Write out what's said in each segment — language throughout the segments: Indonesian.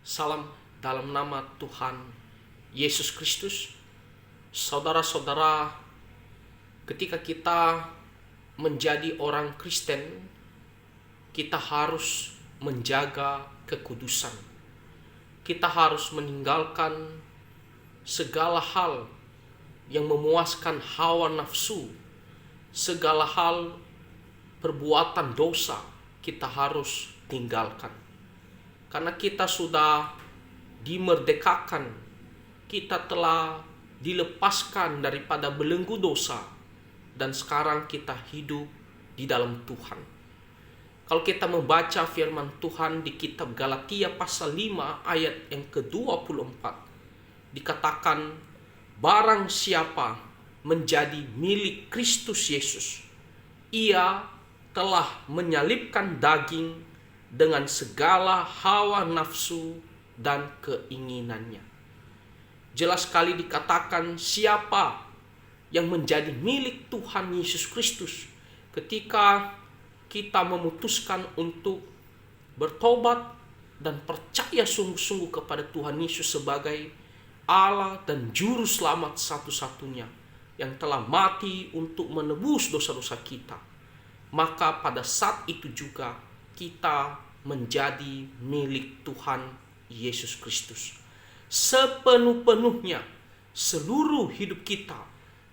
Salam dalam nama Tuhan Yesus Kristus. Saudara-saudara, ketika kita menjadi orang Kristen, kita harus menjaga kekudusan. Kita harus meninggalkan segala hal yang memuaskan hawa nafsu, segala hal perbuatan dosa kita harus tinggalkan. Karena kita sudah dimerdekakan, kita telah dilepaskan daripada belenggu dosa, dan sekarang kita hidup di dalam Tuhan. Kalau kita membaca firman Tuhan di kitab Galatia pasal 5 ayat yang ke-24, dikatakan, barang siapa menjadi milik Kristus Yesus, ia telah menyalibkan daging dengan segala hawa nafsu dan keinginannya. Jelas sekali dikatakan siapa yang menjadi milik Tuhan Yesus Kristus ketika kita memutuskan untuk bertobat dan percaya sungguh-sungguh kepada Tuhan Yesus sebagai Allah dan Juru Selamat satu-satunya yang telah mati untuk menebus dosa-dosa kita. Maka pada saat itu juga kita menjadi milik Tuhan Yesus Kristus. Sepenuh-penuhnya, seluruh hidup kita,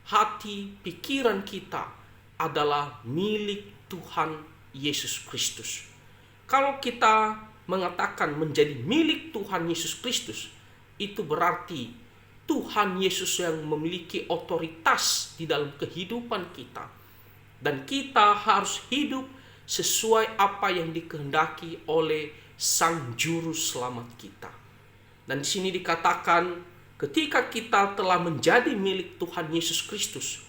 hati, pikiran kita adalah milik Tuhan Yesus Kristus. Kalau kita mengatakan menjadi milik Tuhan Yesus Kristus, itu berarti Tuhan Yesus yang memiliki otoritas di dalam kehidupan kita. Dan kita harus hidup sesuai apa yang dikehendaki oleh Sang Juru Selamat kita. Dan di sini dikatakan ketika kita telah menjadi milik Tuhan Yesus Kristus,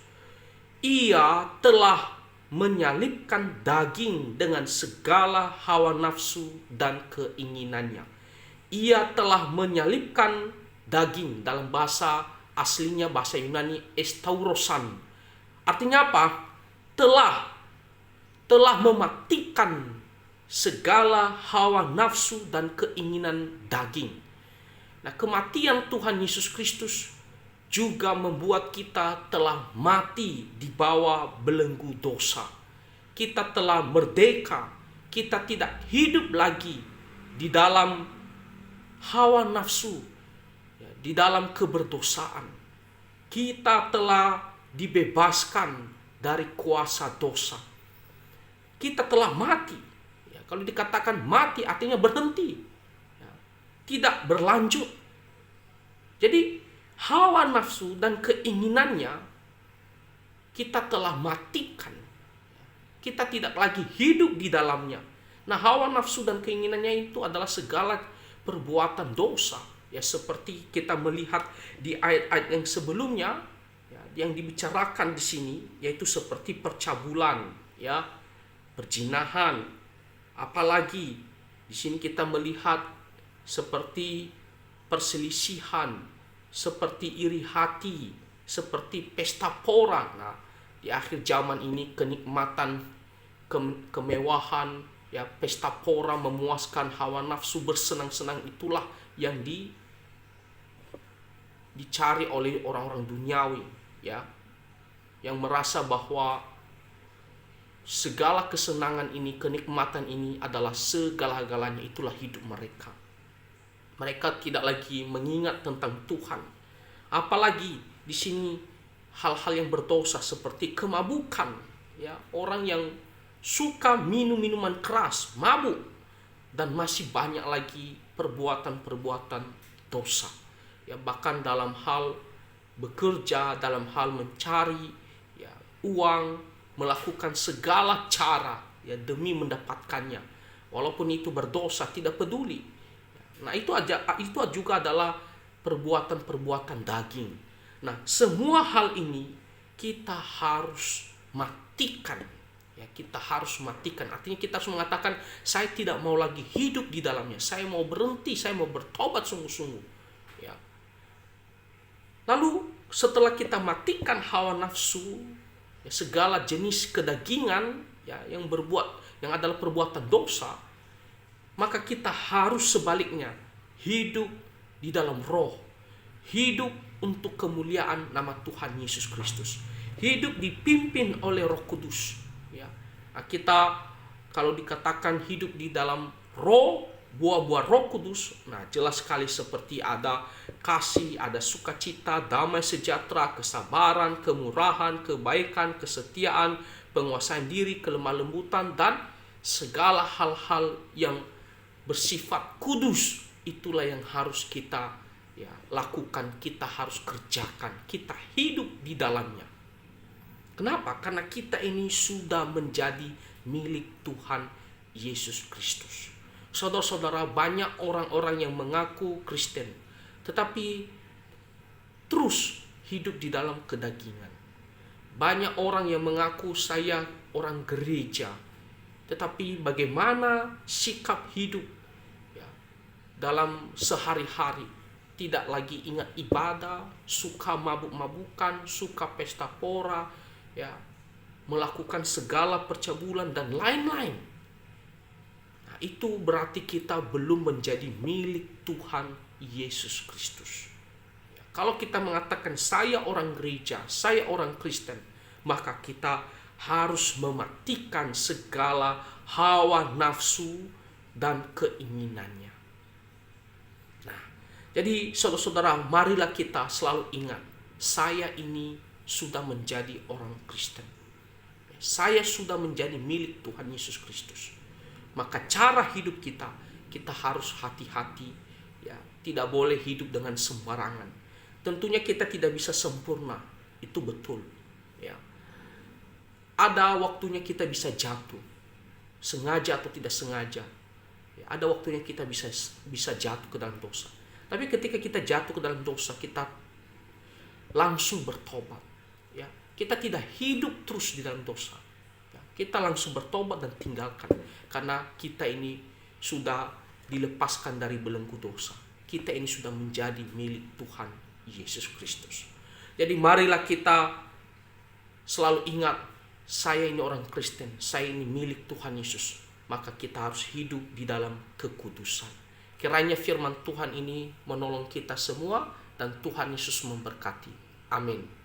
ia telah menyalibkan daging dengan segala hawa nafsu dan keinginannya. Ia telah menyalibkan daging, dalam bahasa aslinya bahasa Yunani estaurosan. Artinya apa? Telah mematikan segala hawa nafsu dan keinginan daging. Nah, kematian Tuhan Yesus Kristus juga membuat kita telah mati di bawah belenggu dosa. Kita telah merdeka. Kita tidak hidup lagi di dalam hawa nafsu, di dalam keberdosaan. Kita telah dibebaskan dari kuasa dosa. Kita telah mati. Kalau dikatakan mati artinya berhenti, tidak berlanjut. Jadi hawa nafsu dan keinginannya kita telah matikan. Kita tidak lagi hidup di dalamnya. Nah, hawa nafsu dan keinginannya itu adalah segala perbuatan dosa. Ya, seperti kita melihat di ayat-ayat yang sebelumnya, yang dibicarakan di sini, yaitu seperti percabulan, perzinahan. Apalagi di sini kita melihat seperti perselisihan, seperti iri hati, seperti pesta pora. Nah, di akhir zaman ini kenikmatan, kemewahan, pesta pora memuaskan hawa nafsu, bersenang-senang, itulah yang dicari oleh orang-orang duniawi, yang merasa bahwa segala kesenangan ini, kenikmatan ini adalah segala-galanya, itulah hidup mereka. Mereka tidak lagi mengingat tentang Tuhan. Apalagi di sini hal-hal yang berdosa seperti kemabukan, orang yang suka minum minuman keras, mabuk, dan masih banyak lagi perbuatan-perbuatan dosa. Bahkan dalam hal bekerja, dalam hal mencari uang, melakukan segala cara demi mendapatkannya, walaupun itu berdosa, tidak peduli. Nah, itu juga adalah perbuatan-perbuatan daging. Nah, semua hal ini kita harus matikan. Kita harus matikan. Artinya kita harus mengatakan, saya tidak mau lagi hidup di dalamnya. Saya mau berhenti, saya mau bertobat sungguh-sungguh. Lalu setelah kita matikan hawa nafsu, segala jenis kedagingan yang adalah perbuatan dosa, maka kita harus sebaliknya hidup di dalam roh, hidup untuk kemuliaan nama Tuhan Yesus Kristus, hidup dipimpin oleh Roh Kudus. Ya, nah, kita kalau dikatakan hidup di dalam roh, buah-buah Roh Kudus, nah jelas sekali seperti ada kasih, ada sukacita, damai sejahtera, kesabaran, kemurahan, kebaikan, kesetiaan, penguasaan diri, kelemah lembutan, dan segala hal-hal yang bersifat kudus. Itulah yang harus kita lakukan, kita harus kerjakan, kita hidup di dalamnya. Kenapa? Karena kita ini sudah menjadi milik Tuhan Yesus Kristus. Saudara-saudara, banyak orang-orang yang mengaku Kristen, tetapi terus hidup di dalam kedagingan. Banyak orang yang mengaku saya orang gereja, tetapi bagaimana sikap hidup dalam sehari-hari? Tidak lagi ingat ibadah, suka mabuk-mabukan, suka pesta pora, melakukan segala percabulan dan lain-lain. Nah, itu berarti kita belum menjadi milik Tuhan Yesus Kristus. Kalau kita mengatakan saya orang gereja, saya orang Kristen, maka kita harus mematikan segala hawa nafsu dan keinginannya. Jadi saudara-saudara, marilah kita selalu ingat, saya ini sudah menjadi orang Kristen. Saya sudah menjadi milik Tuhan Yesus Kristus. Maka cara hidup kita harus hati-hati, tidak boleh hidup dengan sembarangan. Tentunya kita tidak bisa sempurna, itu betul. Ada waktunya kita bisa jatuh, sengaja atau tidak sengaja. Ada waktunya kita bisa jatuh ke dalam dosa. Tapi ketika kita jatuh ke dalam dosa, kita langsung bertobat. Kita tidak hidup terus di dalam dosa. Kita langsung bertobat dan tinggalkan. Karena kita ini sudah dilepaskan dari belenggu dosa. Kita ini sudah menjadi milik Tuhan Yesus Kristus. Jadi marilah kita selalu ingat, saya ini orang Kristen, saya ini milik Tuhan Yesus. Maka kita harus hidup di dalam kekudusan. Kiranya firman Tuhan ini menolong kita semua dan Tuhan Yesus memberkati. Amin.